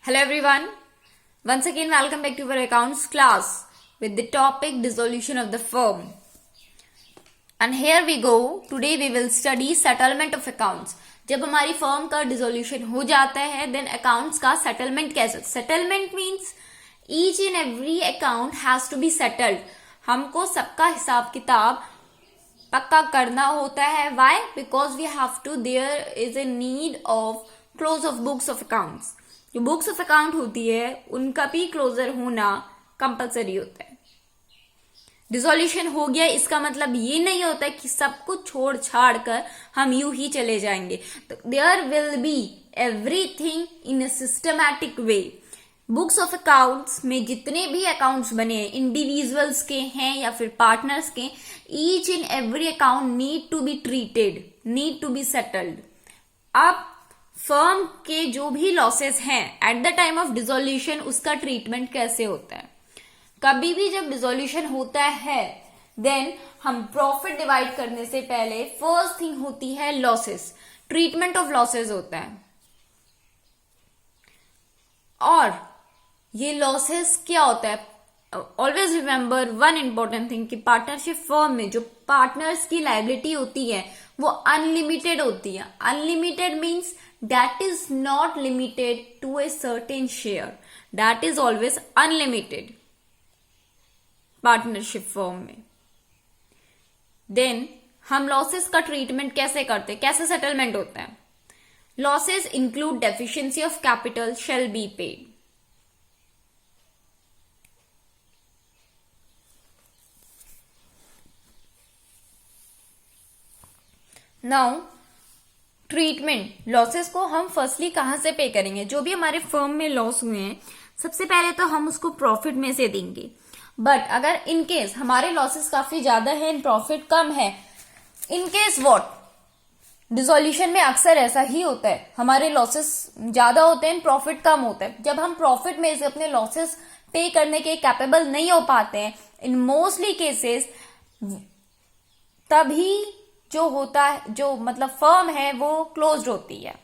Hello everyone. Once again welcome back to our accounts class with the topic dissolution of the firm. And here we go. Today we will study settlement of accounts. जब हमारी firm का dissolution हो जाता है then accounts का settlement कैसे. Settlement means each and every account has to be settled. हमको सबका हिसाब किताब पक्का करना होता है. Why? Because we have to, there is a need of close of books of accounts. जो बुक्स ऑफ अकाउंट होती है उनका भी क्लोजर होना कंपलसरी होता है. डिसोल्यूशन हो गया इसका मतलब ये नहीं होता कि सब कुछ छोड़ छाड़ कर हम यूं ही चले जाएंगे. There will be everything in a systematic way. Books of accounts में जितने भी अकाउंट्स बने हैं, इंडिविजुअल्स के हैं या फिर पार्टनर्स के, each and every account need to be treated, need to be settled. अब फर्म के जो भी लॉसेस हैं at the time of dissolution उसका ट्रीटमेंट कैसे होता है. कभी भी जब डिसोल्यूशन होता है देन हम प्रॉफिट डिवाइड करने से पहले फर्स्ट थिंग होती है लॉसेस. ट्रीटमेंट ऑफ लॉसेस होता है. और ये लॉसेस क्या होता है? Always remember one important thing कि पार्टनरशिप फर्म में जो पार्टनर्स की लायबिलिटी होती है वो अनलिमिटेड होती है. Unlimited means that is not limited to a certain share. That is always unlimited partnership firm में. Then हम losses का treatment कैसे करते हैं, कैसे settlement होता है? Losses include deficiency of capital shall be paid. Now treatment losses को हम फर्स्टली कहां से पे करेंगे. जो भी हमारे फर्म में लॉस हुए हैं सबसे पहले तो हम उसको प्रॉफिट में से देंगे. बट अगर इन केस हमारे लॉसेस काफी ज्यादा है एंड प्रॉफिट कम है, इन केस व्हाट, डिसोल्यूशन में अक्सर ऐसा ही होता है. हमारे लॉसेस ज्यादा होते हैं, प्रॉफिट कम होता है. जब हम प्रॉफिट में से अपने लॉसेस पे करने के कैपेबल नहीं हो पाते हैं इन मोस्टली केसेस, तभी जो होता है, जो मतलब फर्म है वो क्लोज्ड होती है.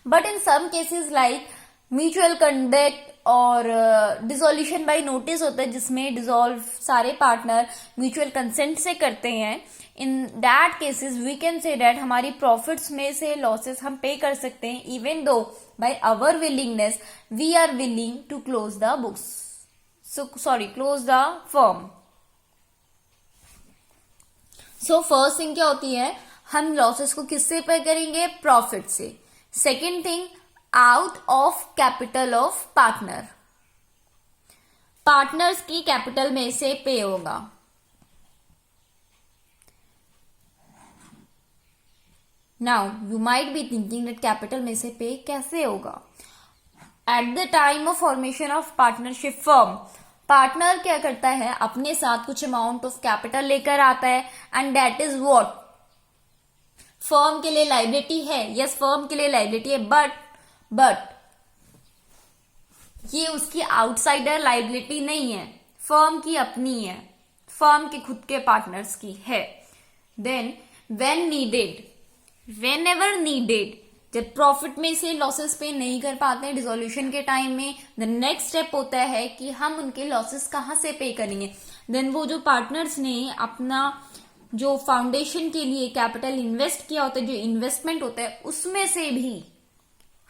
But in some cases like mutual conduct और डिसोल्यूशन बाय नोटिस होता है जिसमें डिसॉल्व सारे पार्टनर म्यूचुअल कंसेंट से करते हैं. In that cases we can say that हमारी प्रॉफिट्स में से लॉसेस हम पे कर सकते हैं even though by our willingness we are willing to close the books, close the firm. So first thing क्या होती है, हम लॉसेस को किससे पे करेंगे? प्रॉफिट से. Second thing, out of capital of partner. Partners की कैपिटल में से पे होगा. Now you might be thinking that capital में से पे कैसे होगा. Eight the time of formation of partnership firm, partner क्या करता है, अपने साथ कुछ अमाउंट ऑफ कैपिटल लेकर आता है and that is what, firm के लिए लायबिलिटी है. यस, फर्म के लिए लायबिलिटी है, बट ये उसकी आउटसाइडर लायबिलिटी नहीं है, फर्म की अपनी है, फर्म के खुद के पार्टनर्स की है. Then when needed, whenever needed, जब प्रॉफिट में से लॉसेस पे नहीं कर पाते हैं डिसोल्यूशन के टाइम में, द नेक्स्ट स्टेप होता है कि हम उनके लॉसेस कहां से पे करेंगे. देन वो जो पार्टनर्स ने अपना जो फाउंडेशन के लिए कैपिटल इन्वेस्ट किया होता है, जो इन्वेस्टमेंट होता है, उसमें से भी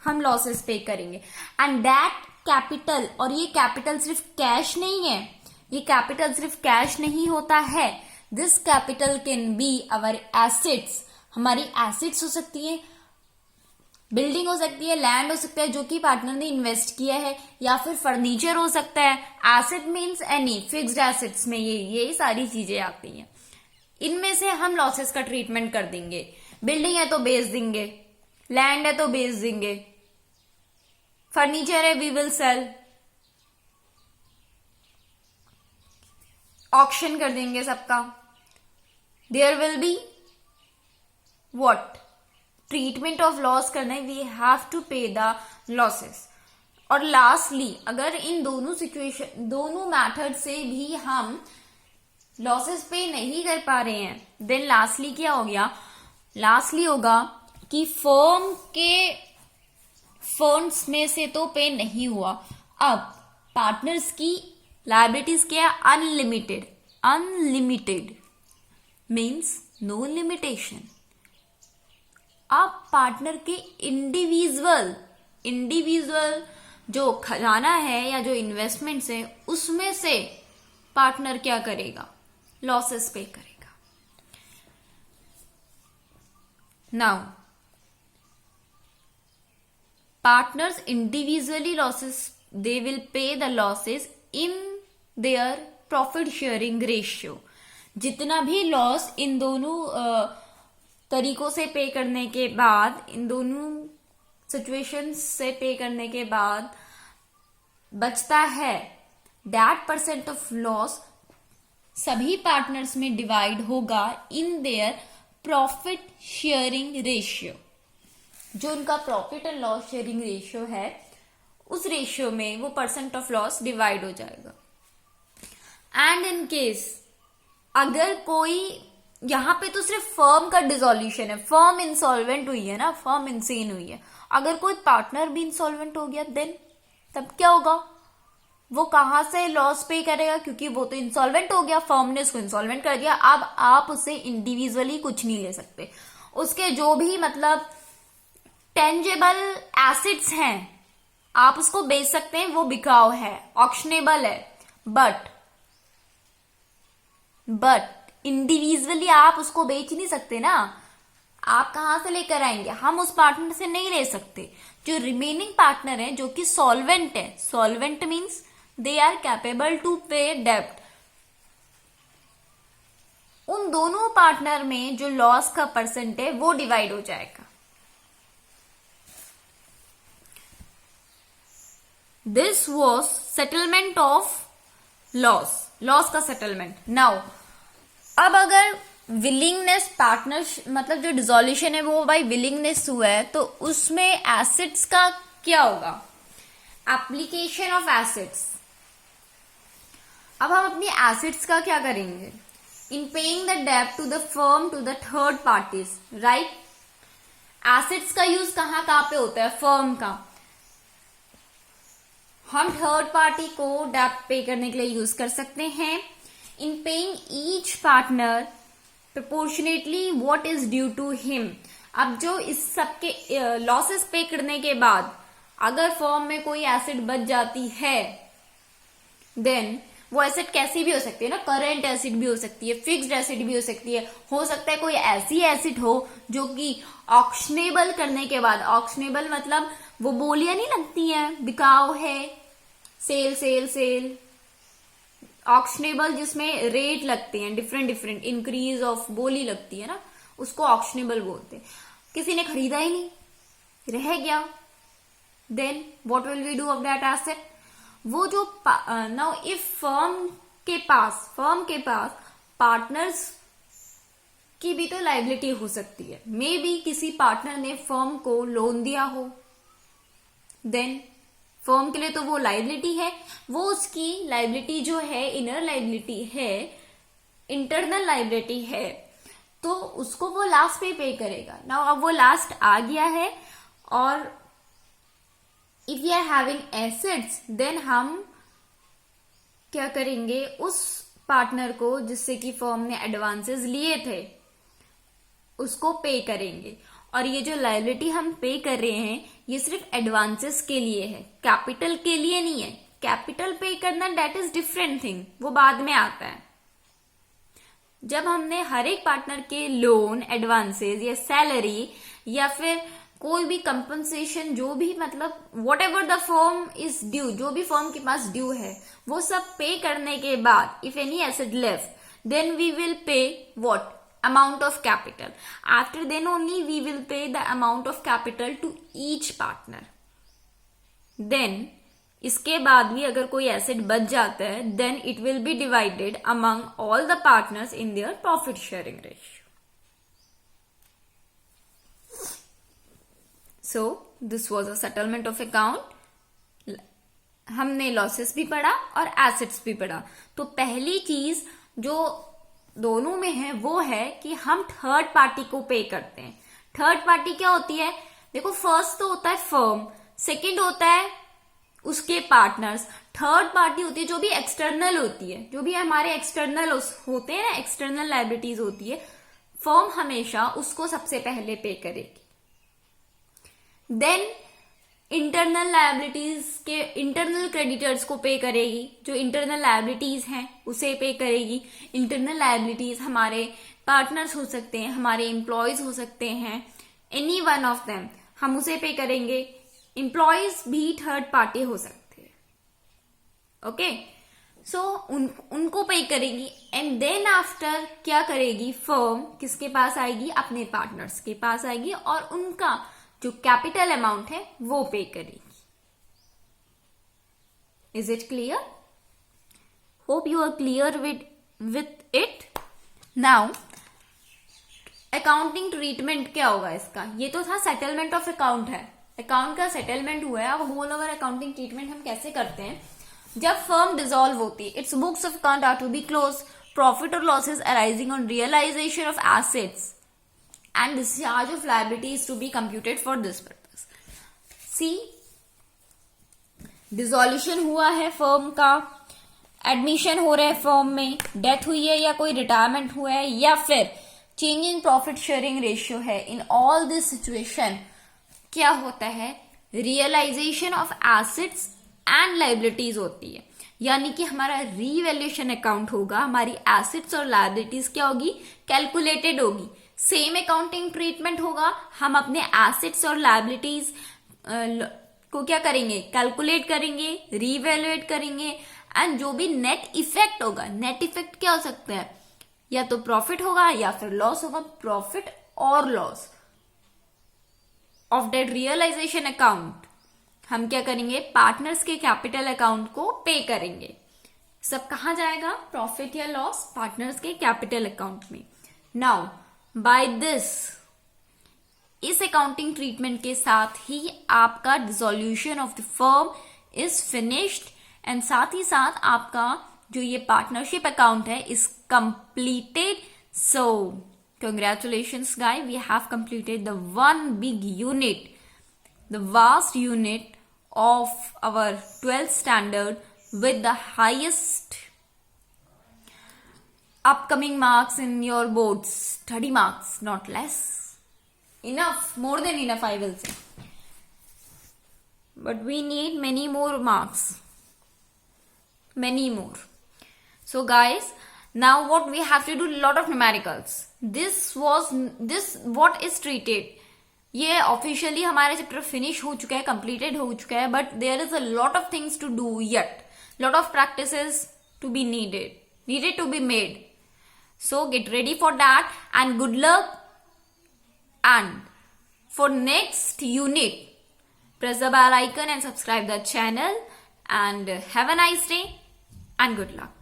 हम लॉसेस पे करेंगे. एंड दैट कैपिटल, और ये कैपिटल सिर्फ कैश नहीं है, ये कैपिटल सिर्फ कैश नहीं होता है. This capital can be our assets. हमारी एसेट्स हो सकती है, बिल्डिंग हो सकती है, लैंड हो सकता है जो कि पार्टनर ने इन्वेस्ट किया है, या फिर फर्नीचर हो सकता है. Asset means any fixed assets में ये सारी चीजें आती हैं. इनमें से हम लॉसेस का ट्रीटमेंट कर देंगे. बिल्डिंग है तो बेच देंगे, लैंड है तो बेच देंगे, फर्नीचर है वी विल सेल, ऑक्शन कर देंगे सबका. There will be what, treatment of loss करना है, we have to pay the losses. और लास्टली अगर इन दोनों सिचुएशन, दोनों मेथड से भी हम लॉसेस पे नहीं कर पा रहे हैं, देन लास्टली क्या हो गया, लास्टली होगा कि फंड्स में से तो पे नहीं हुआ। अब पार्टनर्स की लायबिलिटीज क्या है? Unlimited. Unlimited means no limitation. अब पार्टनर के इंडिविजुअल जो खजाना है या जो इन्वेस्टमेंट्स है उसमें से पार्टनर क्या करेगा? लॉसेस पे करेगा। Now partners individually losses, they will pay the losses in their profit sharing ratio। जितना भी लॉस इन दोनों तरीकों से पे करने के बाद, इन दोनों सिचुएशंस से पे करने के बाद बचता है, दैट परसेंट ऑफ लॉस सभी पार्टनर्स में डिवाइड होगा in their profit sharing ratio. जो उनका profit and loss sharing ratio है उस रेशियो में वो परसेंट ऑफ लॉस डिवाइड हो जाएगा। एंड इन केस अगर कोई, यहां पे तो सिर्फ फर्म का डिसोल्यूशन है, फर्म इंसॉल्वेंट हुई है ना, फर्म इंसेन हुई है, अगर कोई पार्टनर भी इंसॉल्वेंट हो गया देन तब क्या होगा? वो कहां से लॉस पे करेगा? क्योंकि वो तो इंसॉल्वेंट हो गया, फर्म ने उसको इंसॉल्वेंट कर दिया। अब आप उससे इंडिविजुअली कुछ नहीं ले सकते। उसके जो भी मतलब टेंजेबल एसिड्स हैं आप उसको बेच सकते हैं, वो बिकाऊ है, ऑक्शनेबल है, बट इंडिविजुअली आप उसको बेच नहीं सकते ना। आप कहां से लेकर आएंगे? हम उस पार्टनर से नहीं ले सकते। जो रिमेनिंग पार्टनर है जो कि सॉल्वेंट है, solvent means they are capable to pay डेब्ट, उन दोनों पार्टनर में जो लॉस का परसेंट है वो डिवाइड हो जाएगा। This was settlement of loss का सेटलमेंट। नाउ अब अगर विलिंगनेस पार्टनर मतलब जो डिसोल्यूशन है वो बाय विलिंगनेस हुआ है तो उसमें एसेट्स का क्या होगा? Application of assets. अब हम अपनी एसेट्स का क्या करेंगे? इन पेइंग द डेब्ट to the firm to the third parties, right. Assets का यूज कहां पे होता है? फर्म का। हम थर्ड पार्टी को डेब्ट पे करने के लिए यूज कर सकते हैं। In paying each partner proportionately what is due to him. अब जो इस सबके लॉसेस पे करने के बाद अगर फर्म में कोई एसेट बच जाती है देन वो एसेट कैसी भी हो सकती है ना, करंट एसेट भी हो सकती है, फिक्स्ड एसेट भी हो सकता है कोई ऐसी एसेट हो जो कि ऑक्शनेबल करने के बाद, ऑक्शनेबल मतलब वो बोलियां नहीं लगती हैं, बिकाऊ है, सेल ऑक्शनेबल जिसमें रेट लगते हैं डिफरेंट इंक्रीज ऑफ बोली लगती है ना, उसको ऑक्शनेबल बोलते हैं। किसी ने खरीदा ही नहीं, रह गया, then what will we do of that asset? वो जो नाउ इफ फर्म के पास पार्टनर्स की भी तो लायबिलिटी हो सकती है। मे बी किसी पार्टनर ने फर्म को लोन दिया हो, देन फर्म के लिए तो वो लायबिलिटी है, वो उसकी लायबिलिटी जो है इनर लायबिलिटी है, इंटरनल लायबिलिटी है, तो उसको वो लास्ट पे करेगा। नाउ अब वो लास्ट आ गया है और if you are having assets then हम क्या करेंगे? उस पार्टनर को जिससे कि फर्म ने एडवांसेस लिए थे उसको पे करेंगे। और ये जो लायबिलिटी हम पे कर रहे हैं ये सिर्फ एडवांसेस के लिए है, कैपिटल के लिए नहीं है। कैपिटल पे करना दैट इज डिफरेंट थिंग, वो बाद में आता है। जब हमने हर एक पार्टनर के लोन, एडवांसेस या सैलरी या फिर कोई भी कंपनसेशन, जो भी मतलब what ever the firm is due, जो भी फर्म के पास ड्यू है वो सब पे करने के बाद if any asset left then we will pay what? amount of capital. After then only we will pay the amount of capital to each partner. Then इसके बाद भी अगर कोई एसेट बच जाता है then it will be divided among all the partners in their profit sharing ratio. So this was a settlement of account. हमने losses भी पढ़ा और एसेट्स भी पढ़ा। तो पहली चीज जो दोनों में है वो है कि हम थर्ड पार्टी को पे करते हैं। थर्ड पार्टी क्या होती है? देखो फर्स्ट तो होता है फर्म, सेकंड होता है उसके पार्टनर्स, थर्ड पार्टी होती है जो भी एक्सटर्नल होती है, जो भी हमारे एक्सटर्नल होते हैं ना, एक्सटर्नल लायबिलिटीज होती है, फर्म हमेशा उसको सबसे पहले पे करेगी। देन इंटरनल लायबिलिटीज के इंटरनल क्रेडिटर्स को पे करेगी, जो इंटरनल लायबिलिटीज हैं उसे पे करेगी। इंटरनल लायबिलिटीज हमारे पार्टनर्स हो सकते हैं, हमारे एम्प्लॉयज हो सकते हैं, एनी वन ऑफ देम, हम उसे पे करेंगे। एम्प्लॉयज भी थर्ड पार्टी हो सकते हैं, ओके। सो उनको पे करेगी एंड देन आफ्टर क्या करेगी, फर्म किसके पास आएगी, अपने पार्टनर्स के पास आएगी और उनका जो कैपिटल अमाउंट है वो पे करेगी। Is it clear? Hope you are clear with it. Now accounting treatment क्या होगा इसका, ये तो था सेटलमेंट ऑफ अकाउंट है, अकाउंट का सेटलमेंट हुआ है। अब होल ओवर अकाउंटिंग ट्रीटमेंट हम कैसे करते हैं, जब फर्म डिसॉल्व होती है, its books of account are to be close, profit और losses arising on realisation of assets and discharge of liabilities to be computed for this purpose. See, dissolution हुआ है फर्म का, एडमिशन हो रहा है firm में, डेथ हुई है या कोई रिटायरमेंट हुआ है या फिर change in profit sharing ratio है, इन ऑल दिस सिचुएशन क्या होता है, realisation of assets and liabilities होती है। यानी कि हमारा रीवैल्यूएशन अकाउंट होगा, हमारी एसेट्स और लायबिलिटीज क्या होगी, कैलकुलेटेड होगी। सेम अकाउंटिंग ट्रीटमेंट होगा, हम अपने एसेट्स और लायबिलिटीज को क्या करेंगे, कैलकुलेट करेंगे, रीवैल्यूएट करेंगे एंड जो भी नेट इफेक्ट होगा, नेट इफेक्ट क्या हो सकता है, या तो प्रॉफिट होगा या फिर लॉस होगा, प्रॉफिट और loss of that realisation account हम क्या करेंगे, पार्टनर्स के कैपिटल अकाउंट को पे करेंगे। सब कहां जाएगा, प्रॉफिट या लॉस, पार्टनर्स के कैपिटल अकाउंट में। नाउ बाय दिस, इस अकाउंटिंग ट्रीटमेंट के साथ ही आपका dissolution of the firm is finished and साथ ही साथ आपका जो ये पार्टनरशिप अकाउंट है is completed. So congratulations guys, we have completed the one big unit, the vast unit of our 12th standard with the highest upcoming marks in your boards, 30 marks, not less. Enough, more than enough I will say. But we need many more marks. Many more. So guys, now what we have to do, lot of numericals. This what is treated. ये officially हमारा chapter finish हो चुका है, completed हो चुका है, but there is a lot of things to do yet, lot of practices to be needed to be made. So get ready for that and good luck. And for next unit press the bell icon and subscribe the channel and have a nice day and good luck.